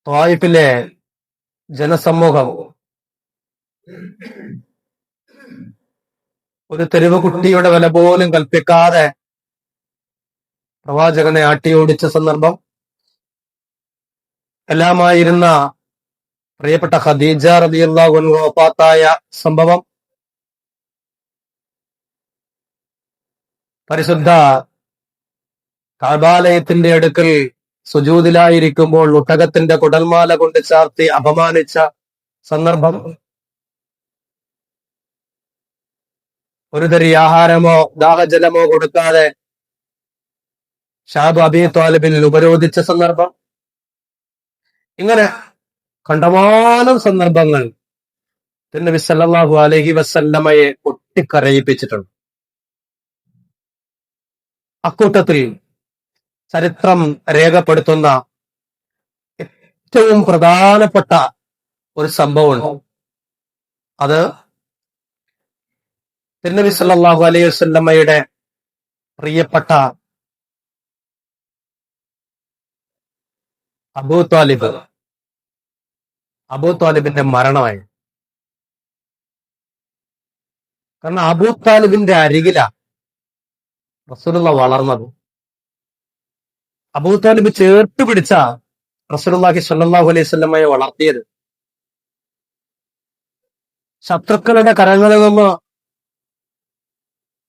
ത്വായിഫിലെ ജനസമൂഹം ഒരു തെരുവ് കുട്ടിയുടെ വില പോലും കൽപ്പിക്കാതെ പ്രവാചകനെ ആട്ടിയോടിച്ച സന്ദർഭം, എല്ലാമായിരുന്ന പ്രിയപ്പെട്ട ഖദീജ റളിയല്ലാഹു അൻഹ വഫാത്തായ സംഭവം, പരിശുദ്ധ കഅബാലയത്തിന്റെ അടുക്കൽ സുജൂദിലായിരിക്കുമ്പോൾ ഒട്ടകത്തിന്റെ കുടൽമാല കൊണ്ട് ചാർത്തി അപമാനിച്ച സന്ദർഭം, ഒരു തരി ആഹാരമോ ദാഹജലമോ കൊടുക്കാതെ ഷാബ് അബീ ത്വാലിബിൽ ഉപരോധിച്ച സന്ദർഭം, ഇങ്ങനെ കണ്ടമാനം സന്ദർഭങ്ങൾ നബി സല്ലല്ലാഹു അലൈഹി വസല്ലമയെ പൊട്ടിക്കരയിപ്പിച്ചിട്ടുണ്ട്. അക്കൂട്ടത്തിൽ ചരിത്രം രേഖപ്പെടുത്തുന്ന ഏറ്റവും പ്രധാനപ്പെട്ട ഒരു സംഭവമുണ്ട്. അത് നബി സല്ലല്ലാഹു അലൈഹി വസല്ലമയുടെ പ്രിയപ്പെട്ട അബൂ ത്വാലിബിന്റെ മരണമായി. കാരണം അബൂ ത്വാലിബിന്റെ അരികിലാ റസൂലുള്ള വളർന്നത്. അബൂ ത്വാലിബ് ചേർത്ത് പിടിച്ച റസൂലുള്ളാഹി സ്വല്ലല്ലാഹു അലൈഹി വസല്ലമയെ വളർത്തിയത്. ശത്രുക്കളുടെ കരങ്ങളിൽ നിന്ന്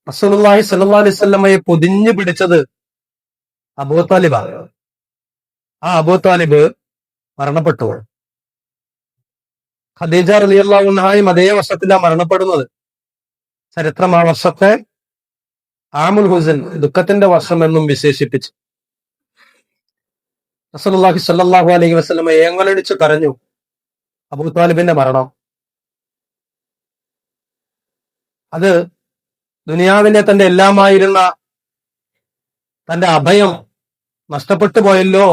റസൂലുള്ളാഹി സ്വല്ലല്ലാഹു അലൈഹി വസല്ലമയെ പൊതിഞ്ഞു പിടിച്ചത് അബൂ ത്വാലിബാണ്. ആ അബൂ ത്വാലിബ് മരണപ്പെട്ടു. ഖദീജ റളിയല്ലാഹു അൻഹയും അതേ വർഷത്തിലാണ് മരണപ്പെടുന്നത്. ചരിത്രം ആ വർഷത്തെ ആമുൽ ഹുസൻ, ദുഃഖത്തിന്റെ വർഷം എന്നും വിശേഷിപ്പിച്ചു. റസൂലുള്ളാഹി സ്വല്ലല്ലാഹു അലൈഹി വസല്ലമ ഏങ്ങലടിച്ചു കരഞ്ഞു അബൂ ത്വാലിബിന്റെ മരണം. അത് ദുനിയാവിലെ തന്റെ എല്ലാമായിരുന്ന തന്റെ അഭയം നഷ്ടപ്പെട്ടു പോയല്ലോ,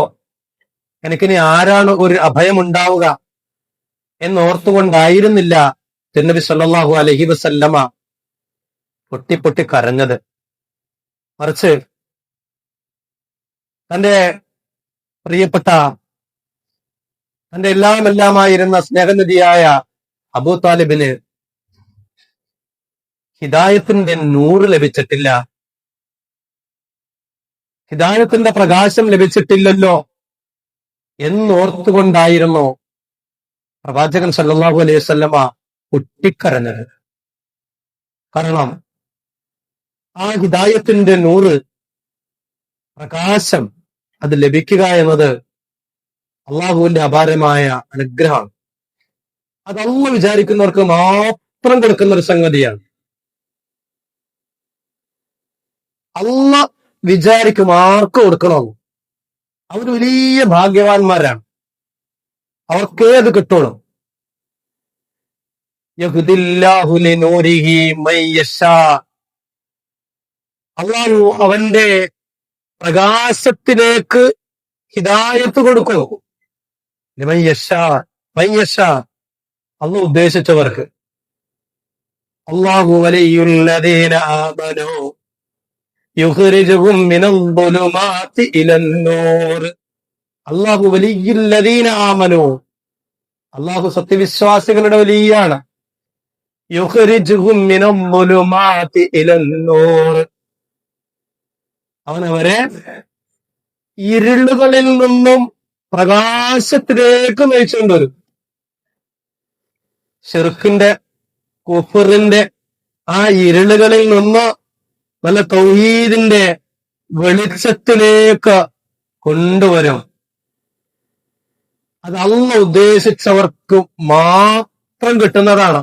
എനിക്കിനി ആരാണ് ഒരു അഭയം ഉണ്ടാവുക എന്നോർത്തുകൊണ്ടായിരുന്നില്ല തിരുനബി സല്ലല്ലാഹു അലൈഹി വസല്ലമ പൊട്ടി കരഞ്ഞത്. മറിച്ച് തന്റെ പ്രിയപ്പെട്ട, തന്റെ എല്ലാമായിരുന്ന സ്നേഹനിധിയായ അബൂ ത്വാലിബിന് ഹിദായത്തിന്റെ നൂറ് ലഭിച്ചിട്ടില്ല, ഹിദായത്തിന്റെ പ്രകാശം ലഭിച്ചിട്ടില്ലല്ലോ എന്നോർത്തുകൊണ്ടായിരുന്നു പ്രവാചകൻ സല്ലല്ലാഹു അലൈഹി വസല്ലമ പൊട്ടിക്കരഞ്ഞത്. കാരണം ആ ഹിദായത്തിന്റെ നൂറ്, പ്രകാശം, അത് ലഭിക്കുക എന്നത് അള്ളാഹുവിന്റെ അപാരമായ അനുഗ്രഹമാണ്. അത് അല്ലാഹു വിചാരിക്കുന്നവർക്ക് മാത്രം കൊടുക്കുന്ന ഒരു സംഗതിയാണ്. അല്ലാഹു വിചാരിക്കും ആർക്ക് കൊടുക്കണോ അവർ വലിയ ഭാഗ്യവാന്മാരാണ്, അവർക്കേ അത് കിട്ടുള്ളൂ. യഹ്ദില്ലാഹു ലിനൂരിഹി മയ്യശാ, അല്ലാഹു അവന്റെ പ്രകാശത്തിലേക്ക് ഹിദായത്ത് കൊടുക്കും. അല്ലാഹു ഉദ്ദേശിച്ചവർക്ക്. അല്ലാഹു വലിയുല്ലദീന ആമനൂ യുഖ്രിജുഹും മിനൽ-ളുലുമാതി ഇലൻ-നൂർ. അല്ലാഹു വലിയുല്ലദീന ആമനൂ, അല്ലാഹു സത്യവിശ്വാസികളുടെ വലിയാണ്. യുഖ്രിജുഹും മിനൽ-ളുലുമാതി ഇലൻ-നൂർ, അവൻ അവരെ ഇരുളുകളിൽ നിന്നും പ്രകാശത്തിലേക്ക് നയിച്ചുകൊണ്ടുവരും. ശിർക്കിന്റെ, കുഫറിന്റെ ആ ഇരുളുകളിൽ നിന്ന് നല്ല തൗഹീദിന്റെ വെളിച്ചത്തിലേക്ക് കൊണ്ടുവരും. അത് അല്ലാഹു ഉദ്ദേശിച്ചവർക്ക് മാത്രം കിട്ടുന്നതാണ്.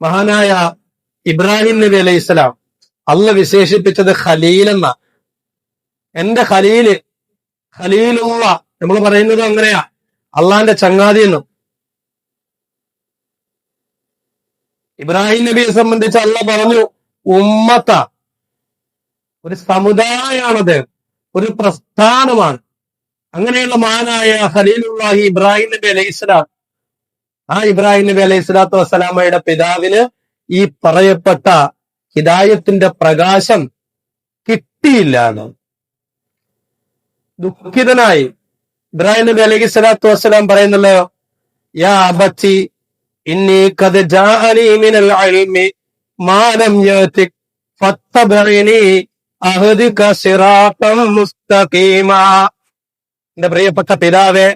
മഹാനായ ഇബ്രാഹിം നബി അലൈഹി സ്വലാം അല്ലാഹു വിശേഷിപ്പിച്ചത് ഖലീൽ എന്ന. എന്റെ ഖലീല്, ഖലീലുള്ള, നമ്മൾ പറയുന്നത് അങ്ങനെയാ, അള്ളാന്റെ ചങ്ങാതി എന്നും. ഇബ്രാഹിം നബിയെ സംബന്ധിച്ച് അല്ലാഹു പറഞ്ഞു ഉമ്മത്ത, ഒരു സമുദായമാണത്, ഒരു പ്രസ്ഥാനമാണ്. അങ്ങനെയുള്ള മഹാനായ ഖലീലുള്ളാഹി ഇബ്രാഹിം നബി അലൈഹി സ്വലാം, ആ ഇബ്രാഹിം നബി അലൈഹി സ്വലാത്തു വസ്സലാമയുടെ പിതാവിന് ഈ പറയപ്പെട്ട ഹിദായത്തിന്റെ പ്രകാശം കിട്ടിയില്ല. ദുഃഖിതനായി. ഇബ്രാഹിം നബി അലൈഹി സ്വലാത്തു വസ്സലാം പറയുന്നല്ലോ, യാ അബത്തി ഇന്നി ഖദ് ജാഅനി മിനൽ ഇൽമി മാ ലം യഅതിക് ഫത്തബിഇനി അഹ്ദിക സിറാത്തൻ മുസ്തഖീമാ. എന്റെ പ്രിയപ്പെട്ട പിതാവേ,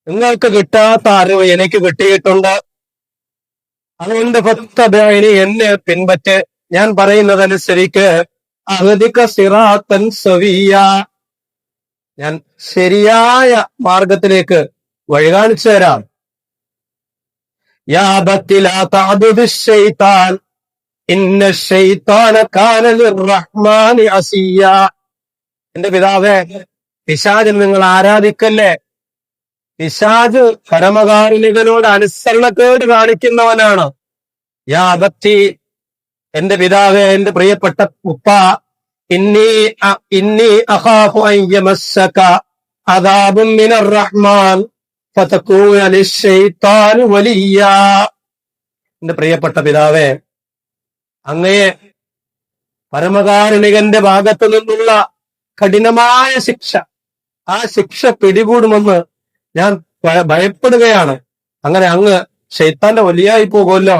നിങ്ങൾക്ക് കിട്ടാത്ത അറിവ് എനിക്ക് കിട്ടിയിട്ടുണ്ട്. അതുകൊണ്ട് ഫത്തബിഇനി, എന്നെ പിൻപറ്റ്, ഞാൻ പറയുന്നതനുസരിക്ക്. അഹ്ദിക സിറാത്തൻ സവിയ്യ, ഞാൻ ശരിയായ മാർഗത്തിലേക്ക് വഴി കാണിച്ചു തരാം. യാ അബത്തി ലാ തഅബുദി ശൈത്താൻ ഇന്ന ശൈത്താന കാന ലിർറഹ്മാനി അസിയ്യ. എന്റെ പിതാവേ, പിശാചിനെ നിങ്ങൾ ആരാധിക്കല്ലേ. പിശാച് പരമകാരുണികനോട് അനുസരണക്കേട് കാണിക്കുന്നവനാണ്. യാ അബത്തി, എന്റെ പിതാവേ, എന്റെ പ്രിയപ്പെട്ട ഉപ്പ, ഇന്നി അഖാഫു അൻ യമസ്സക അദാബുൻ മിനർ റഹ്മാൻ ഫതകൂന ലിശ്ശൈത്താനി വലിയ്യ. എന്റെ പ്രിയപ്പെട്ട പിതാവേ, അങ്ങയെ പരമകാരുണികന്റെ ഭാഗത്തു നിന്നുള്ള കഠിനമായ ശിക്ഷ, ആ ശിക്ഷ പിടികൂടുമെന്ന് ഞാൻ ഭയപ്പെടുകയാണ്. അങ്ങനെ അങ്ങ് ശൈത്താന്റെ വലിയായി പോകുമല്ലോ.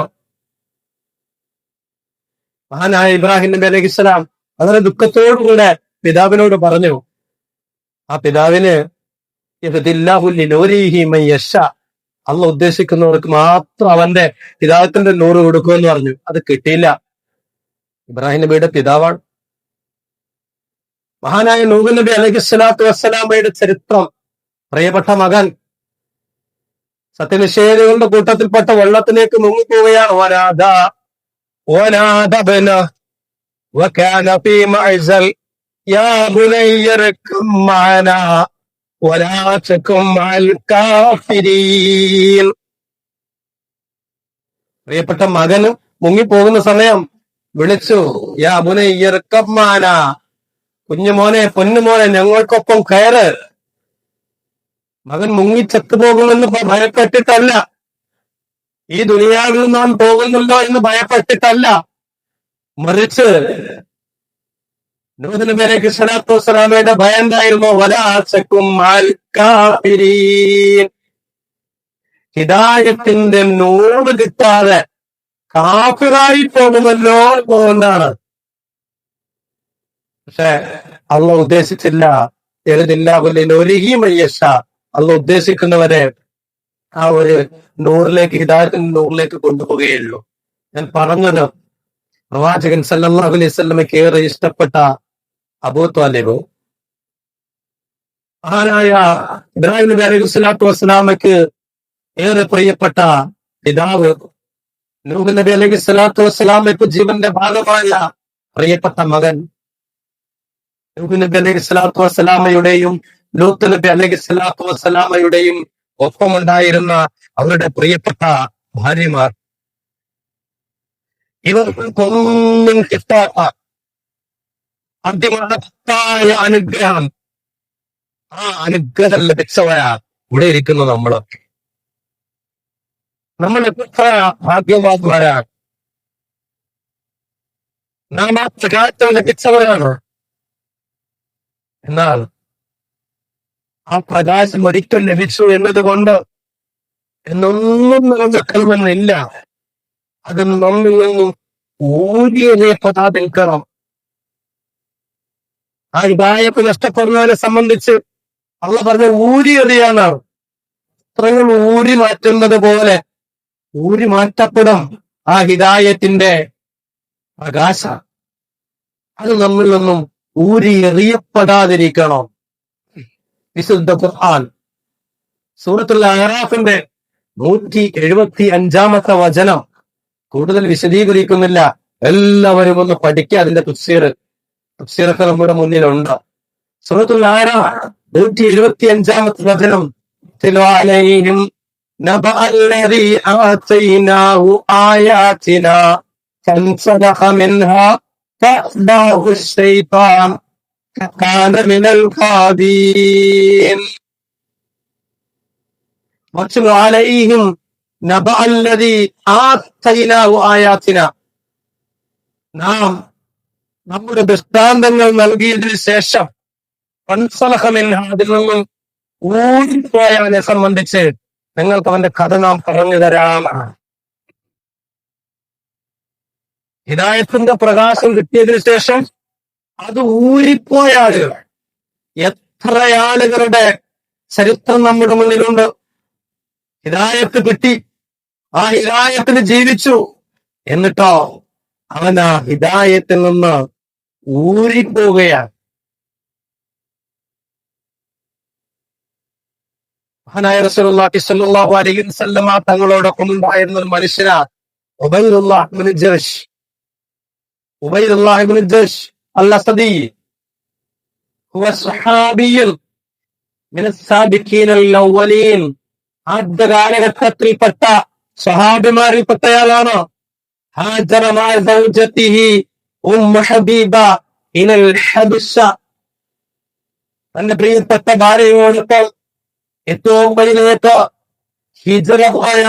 മഹാനായ ഇബ്രാഹിം നബി അലൈഹിസ്സലാം വളരെ ദുഃഖത്തോടുകൂടെ പിതാവിനോട് പറഞ്ഞു. ആ പിതാവിന് അള്ള ഉദ്ദേശിക്കുന്നവർക്ക് മാത്രം അവന്റെ പിതാവിന്റെ നൂറ് കൊടുക്കുമെന്ന് പറഞ്ഞു. അത് കിട്ടിയില്ല. ഇബ്രാഹിം നബിയുടെ പിതാവാണ്. മഹാനായ നൂഹ് നബി അലൈഹിസ്സലാത്തു വസ്സലാമയുടെ ചരിത്രം, പ്രിയപ്പെട്ട മകൻ സത്യനിഷേധികളുടെ കൂട്ടത്തിൽപ്പെട്ട വെള്ളത്തിലേക്ക് മുങ്ങിപ്പോവുകയാണ്. وكان في معزل يا بني اركب معنا ولا تكن مع الكافرين. പ്രിയപ്പെട്ട മകന് മുങ്ങിപ്പോകുന്ന സമയം വിളിച്ചു, യാ ബുനയ്യ ഇർകബ് മഅനാ, കുഞ്ഞുമോനെ, പൊന്നുമോനെ, ഞങ്ങൾക്കൊപ്പം കയറ്. മകൻ മുങ്ങി ചത്തുപോകുമെന്ന് ഭയപ്പെട്ടിട്ടല്ല, ഈ ദുനിയാവിൽ നാം പോകുന്നുണ്ടോ എന്ന് ഭയപ്പെട്ടിട്ടല്ല, മറിച്ച് നൂഹ് നബി അലൈഹി സ്വലാത്തു വസ്സലാമയുടെ ഭയം എന്തായിരുന്നു? വലാസക്കും അൽ കാഫിരീൻ, ഹിദായത്തിന്റെ നൂറ് കിട്ടാതെ കാഫിറായി പോകുമല്ലോ പോകുന്നതാണ്. പക്ഷെ അള്ളാഹ് ഉദ്ദേശിച്ചില്ല. അള്ളാഹ് ഉദ്ദേശിക്കുന്നവരെ ആ ഒരു നൂറിലേക്ക്, ഹിദായത്തിന്റെ നൂറിലേക്ക് കൊണ്ടുപോവുകയുള്ളൂ. ഞാൻ പറഞ്ഞത്, പ്രവാചകൻ സല്ലല്ലാഹു അലൈഹി വസല്ലമയ്ക്ക് ഏറെ ഇഷ്ടപ്പെട്ട അബൂ ത്വാലിബ്, മഹാനായ ഇബ്രാഹിം നബി അലൈഹി സ്വലാത്തു വസ്സലാമയ്ക്ക് ഏറെ പ്രിയപ്പെട്ട പിതാവ്, നൂഹ് നബി അലൈഹി സ്വലാത്തു വസ്സലാമയ്ക്ക് ജീവന്റെ ഭാഗമായ പ്രിയപ്പെട്ട മകൻ, നൂഹ് നബി അലൈഹി സ്വലാത്തു വസ്സലാമയുടെയും ലൂത്ത് നബി അലൈഹി സ്വലാത്തു വസ്സലാമയുടെയും ഒപ്പമുണ്ടായിരുന്ന അവരുടെ പ്രിയപ്പെട്ട ഭാര്യമാർ, ഇവർക്കൊന്നും കിട്ടാത്ത അതിമഹത്തായ അനുഗ്രഹം, ആ അനുഗ്രഹം ലഭിച്ചവരാ ഇവിടെ ഇരിക്കുന്ന നമ്മളൊക്കെ. നമ്മൾ എത്ര ഭാഗ്യവാന്മാരാണ്. നാം ആ പ്രകാശം ലഭിച്ചവരാണ്. എന്നാൽ ആ പ്രകാശം ഒരിക്കൽ ലഭിച്ചു എന്നതുകൊണ്ട് എന്നൊന്നും നിലനിൽക്കണമെന്നില്ല. അത് നമ്മിൽ നിന്നും ഊരിയെറിയപ്പെടാതെ നിൽക്കണം. ആ ഹിദായത്ത് നഷ്ടപ്പെടുന്നവരെ സംബന്ധിച്ച് അള്ളാഹ് പറഞ്ഞ ഊരിയെറിയാനാണ്. അത്രയും ഊരി മാറ്റുന്നത് പോലെ ഊരി മാറ്റപ്പെടും ആ ഹിദായത്തിന്റെ പ്രകാശം. അത് നമ്മിൽ നിന്നും ഊരി എറിയപ്പെടാതിരിക്കണം. വിശുദ്ധ ഖുർആൻ സൂറത്തുൽ അഅറാഫിന്റെ 175 വചനം കൂടുതൽ വിശദീകരിക്കുന്നില്ല. എല്ലാവരും ഒന്ന് പഠിക്കുക. അതിന്റെ തഫ്സീറൊക്കെ നമ്മുടെ മുന്നിലുണ്ട്. സൂറത്തുൽ അഅറാഫ് 175 വചനം, തിൽവാലൈഹിം നബഅല്ലദീ ആതൈനാഹു ആയാതിനാ ഫൻസലഖ മിൻഹാ ഫഅഖദഹു ശൈത്താൻ ഫകാന മിനൽ ഖാദീൻ. വത്ലു അലൈഹിം നബഅല്ലദീ ആതൈനാഹു ആയാതിനാ, നാം നമ്മുടെ ദൃഷ്ടാന്തങ്ങൾ നൽകിയതിനു ശേഷം അതിൽ നിന്നും ഊരിപ്പോയവനെ സംബന്ധിച്ച് നിങ്ങൾക്ക് അവന്റെ കഥ നാം പറഞ്ഞു തരാം. ഹിദായത്തിന്റെ പ്രകാശം കിട്ടിയതിനു ശേഷം അത് ഊരിപ്പോയ ആളുകൾ, എത്ര ആളുകളുടെ ചരിത്രം നമ്മുടെ മുന്നിലുണ്ട്. ഹിദായത്ത് കിട്ടി, ആ ഹിദായത്തിന് ജീവിച്ചു, എന്നിട്ടോ അവൻ ആ ഹിദായത്തിൽ നിന്ന് ഊരിപ്പോവുകയാണ്. മഹാനായ റസൂലുള്ളാഹി സ്വല്ലല്ലാഹു അലൈഹി വസല്ലമ തങ്ങളോടൊപ്പം ഉണ്ടായിരുന്ന ഒരു മനുഷ്യനാണ് ഉബൈദുല്ലാഹ് ഇബ്നു ജഹ്ഷ്. ഉബൈദുല്ലാഹ് ഇബ്നു ജഹ്ഷ് അൽ-അസദി ഹുവ സ്വഹാബിയ്യുൻ മിന സാബിഖീന അൽ-അവ്വലീൻ. ആദ്യ കാലഘട്ടത്തിൽപ്പെട്ട സ്വഹാബിമാരിൽപ്പെട്ടയാളാണ്. ഹാജറ മഅ സൗജതിഹി ഉമ്മു ഹബീബ ഇലൽ ഹബശ. തന്റെ പ്രിയപ്പെട്ട ഭാര്യയോടൊപ്പം ഏറ്റവും വലിയ ഹിജ്റ പോയ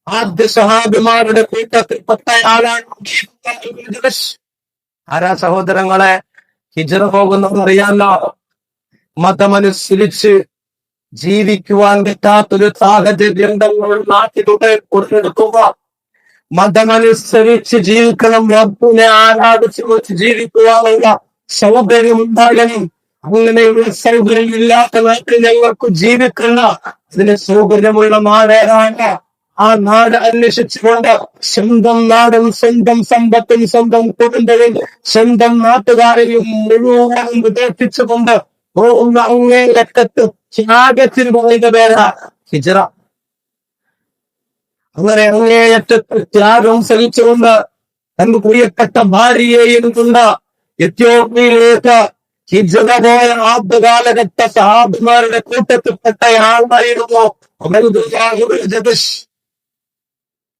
ആദ്യ സ്വഹാബിമാരുടെ കൂട്ടത്തിൽപ്പെട്ടയാളാണ്. ആരാ സഹോദരങ്ങളെ? ഹിജ്റ പോകുന്നവർ അറിയാമല്ലോ, മതമനുസരിച്ച് ജീവിക്കുവാൻ പറ്റാത്തൊരു സാഹചര്യം നാട്ടിലൂടെ കൊടുത്തെടുക്കുക. മതമനുസരിച്ച് ജീവിക്കണം, റബ്ബിനെ ആരാധിച്ച് ജീവിക്കുവാനുള്ള സൗകര്യം ഉണ്ടാകണം. അങ്ങനെയുള്ള സൗകര്യമില്ലാത്ത നാട്ടിൽ ഞങ്ങൾക്ക് ജീവിക്കുന്ന അതിന് സൗകര്യമുള്ള നാടേതാണ്. ആ നാട് അന്വേഷിച്ചുകൊണ്ട് സ്വന്തം നാടും സ്വന്തം സമ്പത്തും സ്വന്തം കുടുംബവും സ്വന്തം നാട്ടുകാരെയും മുഴുവൻ ഉപേക്ഷിച്ചുകൊണ്ട് പോകുന്ന അങ്ങേയറ്റത്ത് ത്യാഗത്തിന് പറയുന്ന പേരാ ഹിജ്റ. അങ്ങനെ അങ്ങേയറ്റത്ത് ത്യാഗം സഹിച്ചുകൊണ്ട് തന്റെ പ്രിയപ്പെട്ട ഭാര്യയെയും കൊണ്ട് എത്യോപ്യയിലേക്ക് ഹിജ്റ പോയ ആദ്യ കാലഘട്ട സഹാബിമാരുടെ കൂട്ടത്തിൽപ്പെട്ട ആളായിരുന്നു ഉബൈദുല്ലാഹ് ഇബ്നു ജഹ്ഷ്.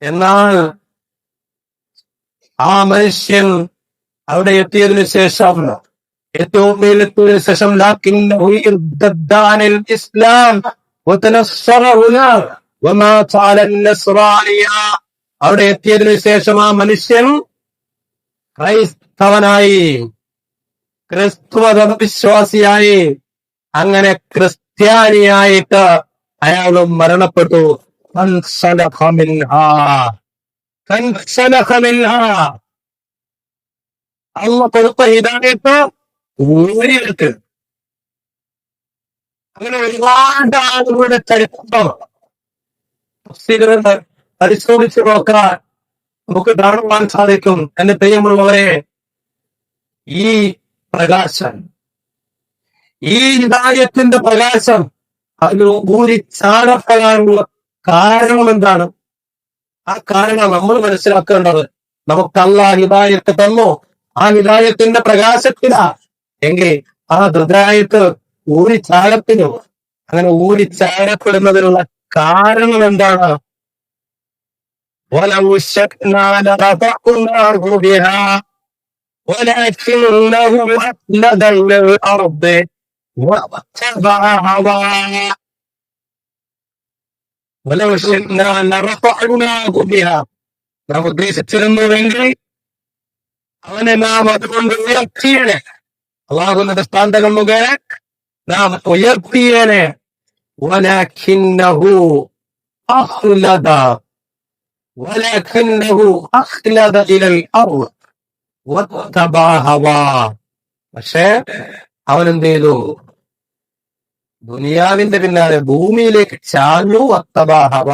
എന്നാൽ ആ മനുഷ്യൻ അവിടെ എത്തിയതിനു ശേഷം, എത്യോപ്യയിലെത്തിയതിനു ശേഷം ഇസ്ലാം അവിടെ എത്തിയതിനു ശേഷം ആ മനുഷ്യൻ ക്രൈസ്തവനായി, ക്രിസ്തുമത വിശ്വാസിയായി. അങ്ങനെ ക്രിസ്ത്യാനിയായിട്ട് അയാളും മരണപ്പെട്ടു. അള്ള കൊടുത്ത ഹിദായത്ത് ഊരിയെടുത്ത്. അങ്ങനെ ഒരുപാട് ആളുകളുടെ ചരിത്രം പരിശോധിച്ച് നോക്കാൻ നമുക്ക് കാണുവാൻ സാധിക്കും. എന്റെ പ്രിയമുള്ളവരെ, ഈ പ്രകാശം, ഈ ഹിദായത്തിന്റെ പ്രകാശം അതിൽ ഊരിച്ചാടപ്പെടാനുള്ള കാരണം എന്താണ്? ആ കാരണം നമ്മൾ മനസ്സിലാക്കേണ്ടത്, നമുക്ക് അല്ലാഹ് ഹിദായത്ത് തന്നു, ആ ഹിദായത്തിന്റെ പ്രകാശത്തിലാ എങ്കിൽ ആ ഹൃദായത്ത് ഊരിച്ചാടത്തിനോ, അങ്ങനെ ഊരിച്ചാടപ്പെടുന്നതിനുള്ള കാരണം എന്താണ്? നാം ഉദ്ദേശിച്ചിരുന്നുവെങ്കിൽ അവനെ നാം അതുകൊണ്ട് ഉയർത്തിയേനെ. അള്ളാഹുവിന്റെ ദൃഷ്ടാന്തങ്ങൾ മുഖേന നാം ഉയർത്തിയേനെ. പക്ഷേ അവൻ എന്ത് ചെയ്തു? ദുനിയാവിന്റെ പിന്നാലെ ഭൂമിയിലേക്ക് ചാഞ്ഞു. വത്തബാഹവ,